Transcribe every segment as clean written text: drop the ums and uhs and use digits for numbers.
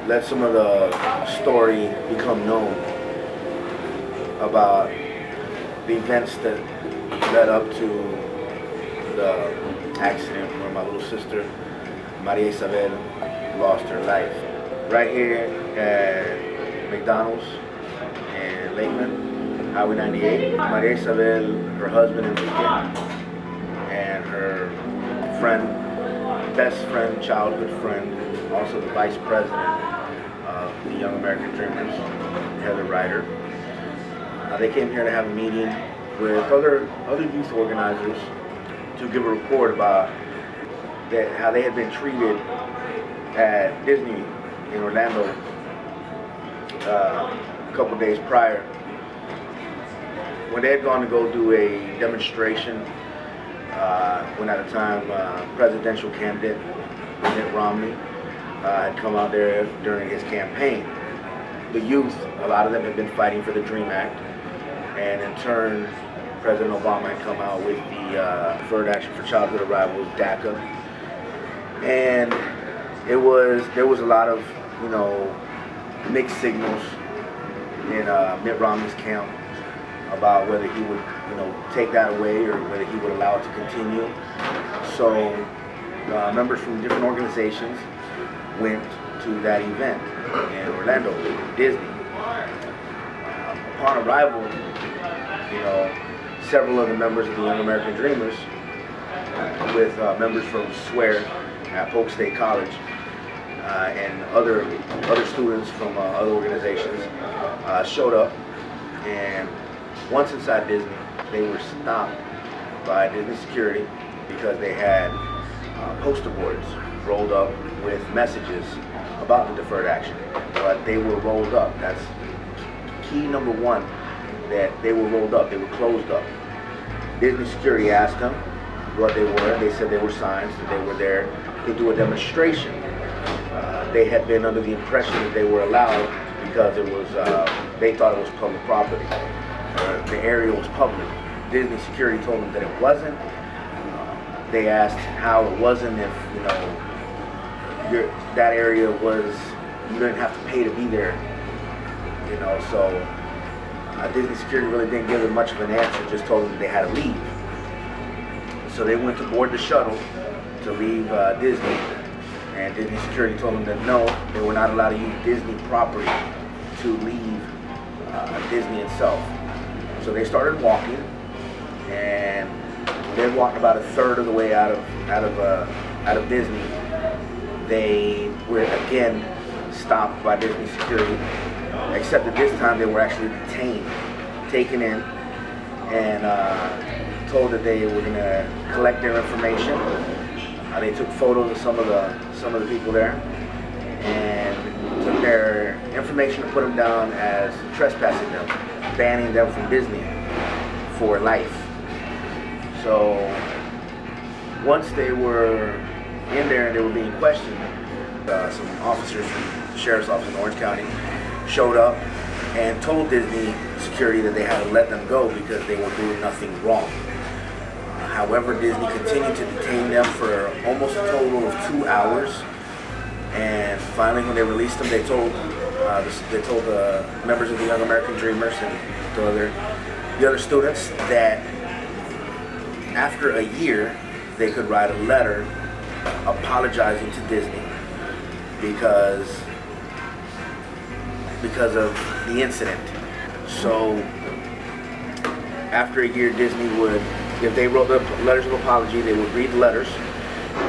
let some of the story become known about the events that led up to the accident where my little sister, Maria Isabel, lost her life. Right here at McDonald's in Lakeland, Highway 98, Maria Isabel, her husband Enrique, and her friend, best friend, childhood friend, also the vice president of the Young American Dreamers, Heather Ryder. They came here to have a meeting with other youth organizers to give a report about how they had been treated at Disney in Orlando a couple days prior, when they had gone to go do a demonstration when at the time presidential candidate Mitt Romney had come out there during his campaign. The youth, a lot of them had been fighting for the DREAM Act, and in turn President Obama had come out with the Deferred Action for Childhood Arrivals, D.A.C.A. And there was a lot of, mixed signals in Mitt Romney's camp about whether he would, take that away or whether he would allow it to continue. So members from different organizations went to that event in Orlando, Disney. Upon arrival, several of the members of the Young American Dreamers, with members from SWEAR at Polk State College, and other students from other organizations showed up, and once inside Disney, they were stopped by Disney security because they had poster boards rolled up with messages about the deferred action, but they were rolled up. That's key number one, that they were rolled up, they were closed up. Disney security asked them what they were. They said they were signs that they were there to do a demonstration. They had been under the impression that they were allowed because it was, they thought it was public property. The area was public. Disney security told them that it wasn't. They asked how it wasn't, if that area was, you didn't have to pay to be there. So Disney security really didn't give them much of an answer, just told them that they had to leave. So they went to board the shuttle to leave Disney, and Disney security told them that no, they were not allowed to use Disney property to leave Disney itself. So they started walking, and they walked about a third of the way out of Disney. They were again stopped by Disney security, except that this time they were actually detained, taken in, and told that they were going to collect their information. They took photos of some of the people there, and took their information to put them down as trespassing them, banning them from Disney for life. So once they were in there and they were being questioned, some officers from the Sheriff's Office in Orange County showed up and told Disney security that they had to let them go because they were doing nothing wrong. However, Disney continued to detain them for almost a total of 2 hours, and finally when they released them, they told the members of the Young American Dreamers and the other students that after a year they could write a letter apologizing to Disney because of the incident. So after a year, Disney would, if they wrote the letters of apology, they would read the letters,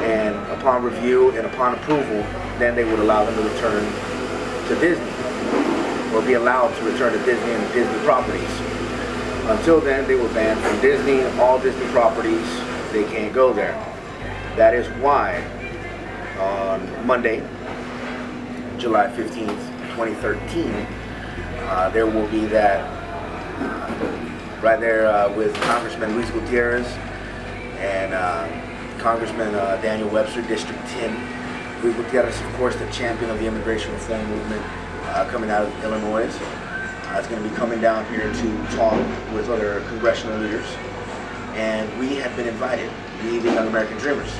and upon review and upon approval, then they would allow them to return to Disney, or be allowed to return to Disney and Disney properties. Until then, they were banned from Disney. All Disney properties, they can't go there. That is why on Monday, July 15th, 2013, there will be that right there with Congressman Luis Gutierrez and Congressman Daniel Webster, District 10. Luis Gutierrez, of course, the champion of the immigration reform movement coming out of Illinois. It's going to be coming down here to talk with other congressional leaders, and we have been invited, we the Young American Dreamers.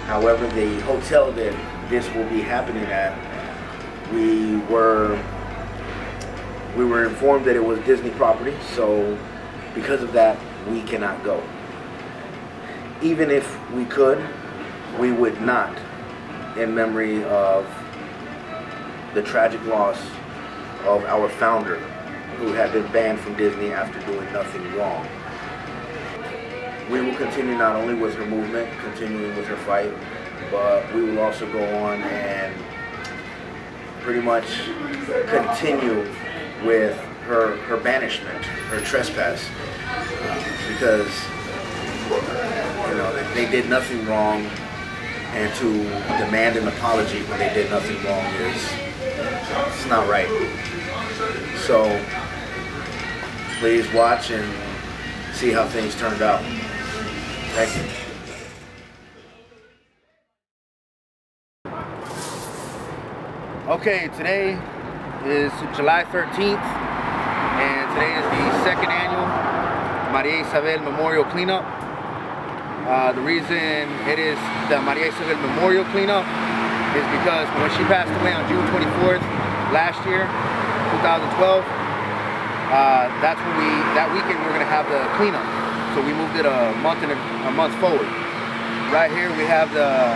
However, the hotel that this will be happening at we were informed that it was Disney property, so because of that, we cannot go. Even if we could, we would not, in memory of the tragic loss of our founder, who had been banned from Disney after doing nothing wrong. We will continue not only with her movement, continuing with her fight, but we will also go on and pretty much continue with her banishment, her trespass, because they did nothing wrong, and to demand an apology when they did nothing wrong it's not right. So please watch and see how things turned out. Thank you. Okay, today is July 13th, and today is the second annual Maria Isabel Memorial Cleanup. The reason it is the Maria Isabel Memorial Cleanup is because when she passed away on June 24th last year, 2012, that weekend we were going to have the cleanup. So we moved it a month forward. Right here we have the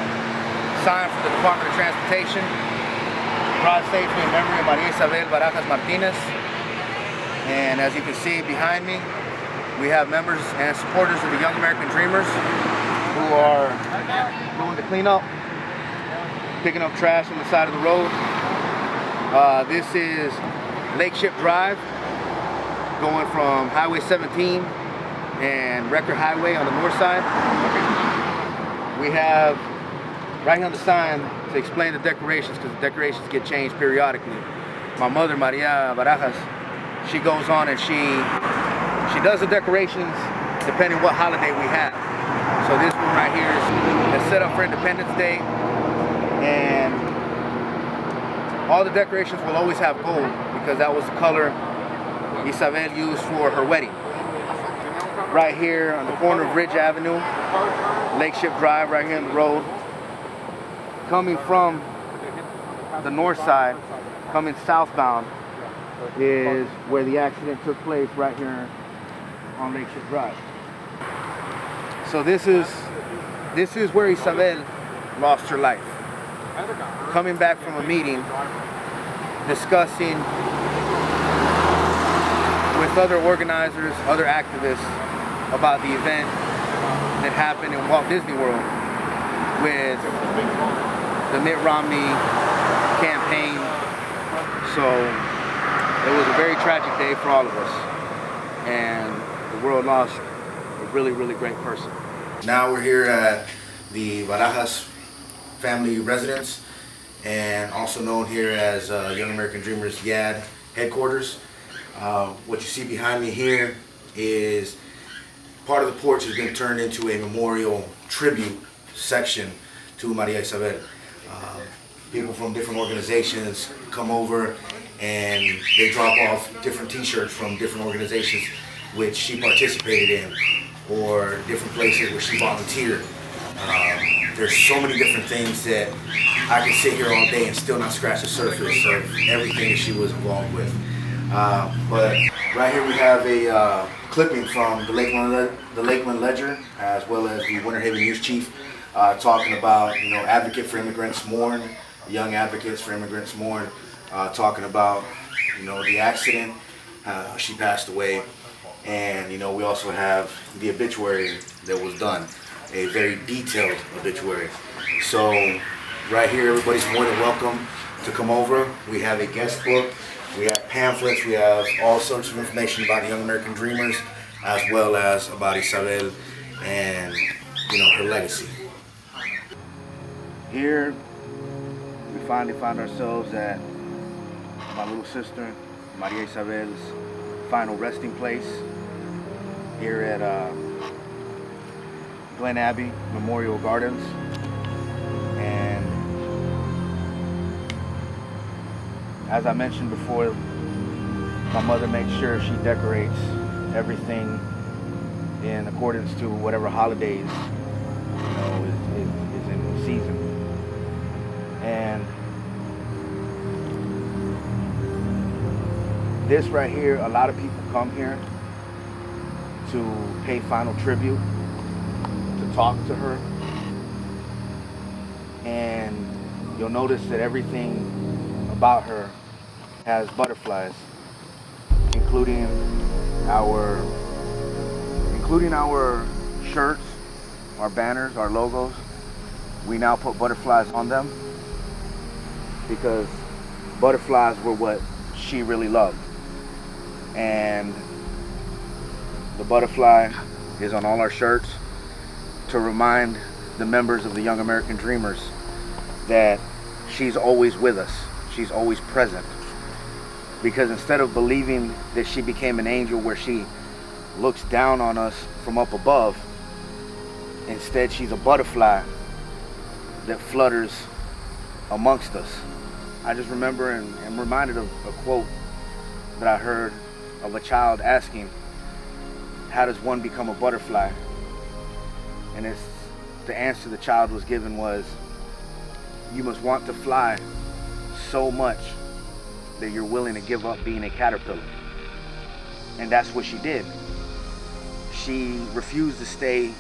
sign from the Department of Transportation. Broad safety in memory of Maria Isabel Barajas Martinez. And as you can see behind me, we have members and supporters of the Young American Dreamers who are doing the cleanup, picking up trash on the side of the road. This is Lake Ship Drive, going from Highway 17 and Record Highway on the north side. We have right here on the sign to explain the decorations, because the decorations get changed periodically. My mother, Maria Barajas, she goes on and she does the decorations depending what holiday we have. So this one right here is set up for Independence Day, and all the decorations will always have gold because that was the color Isabel used for her wedding. Right here on the corner of Ridge Avenue, Lake Ship Drive, right here on the road. Coming from the north side, coming southbound, is where the accident took place, right here on Lake Ship Drive. So this is where Isabel lost her life. Coming back from a meeting, discussing with other organizers, other activists about the event that happened in Walt Disney World with the Mitt Romney campaign. So it was a very tragic day for all of us, and the world lost a really, really great person. Now we're here at the Barajas family residence, and also known here as Young American Dreamers YAD headquarters. What you see behind me here is part of the porch has been turned into a memorial tribute section to Maria Isabel. People from different organizations come over and they drop off different t-shirts from different organizations which she participated in, or different places where she volunteered. There's so many different things that I can sit here all day and still not scratch the surface of everything that she was involved with. But right here we have a clipping from the Lakeland Ledger, as well as the Winter Haven News Chief, talking about, advocate for immigrants mourn, young advocates for immigrants mourn, talking about, the accident, she passed away, and we also have the obituary that was done, a very detailed obituary. So right here, everybody's more than welcome to come over. We have a guest book, we have pamphlets, we have all sorts of information about the Young American Dreamers, as well as about Isabel and her legacy. Here we finally found ourselves at my little sister Maria Isabel's final resting place here at Glen Abbey Memorial Gardens. And as I mentioned before, my mother makes sure she decorates everything in accordance to whatever holidays is in season. And This right here, a lot of people come here to pay final tribute, to talk to her. And you'll notice that everything about her has butterflies, including our shirts, our banners, our logos. We now put butterflies on them because butterflies were what she really loved. And the butterfly is on all our shirts to remind the members of the Young American Dreamers that she's always with us. She's always present. Because instead of believing that she became an angel where she looks down on us from up above, instead she's a butterfly that flutters amongst us. I just remember and am reminded of a quote that I heard of a child asking, how does one become a butterfly? And the answer the child was given was, you must want to fly so much that you're willing to give up being a caterpillar. And that's what she did. She refused to stay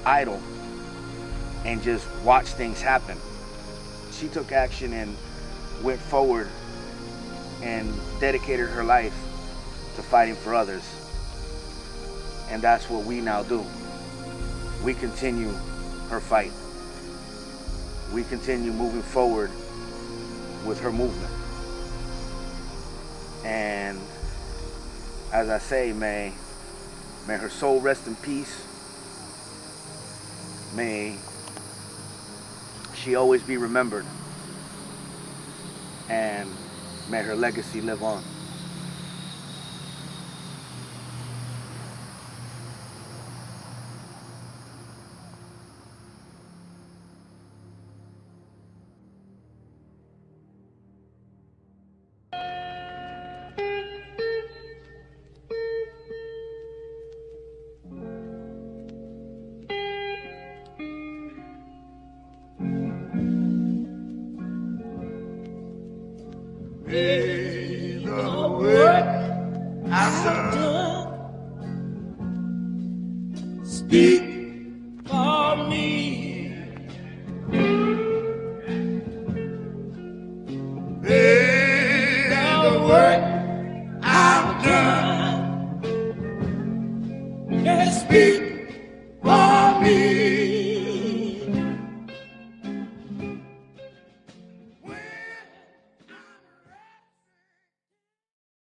idle and just watch things happen. She took action and went forward and dedicated her life to fighting for others. And that's what we now do. We continue her fight. We continue moving forward with her movement. And as I say, may her soul rest in peace. May she always be remembered. And may her legacy live on. May the work I've done speak for me. May the work I've done speak for me.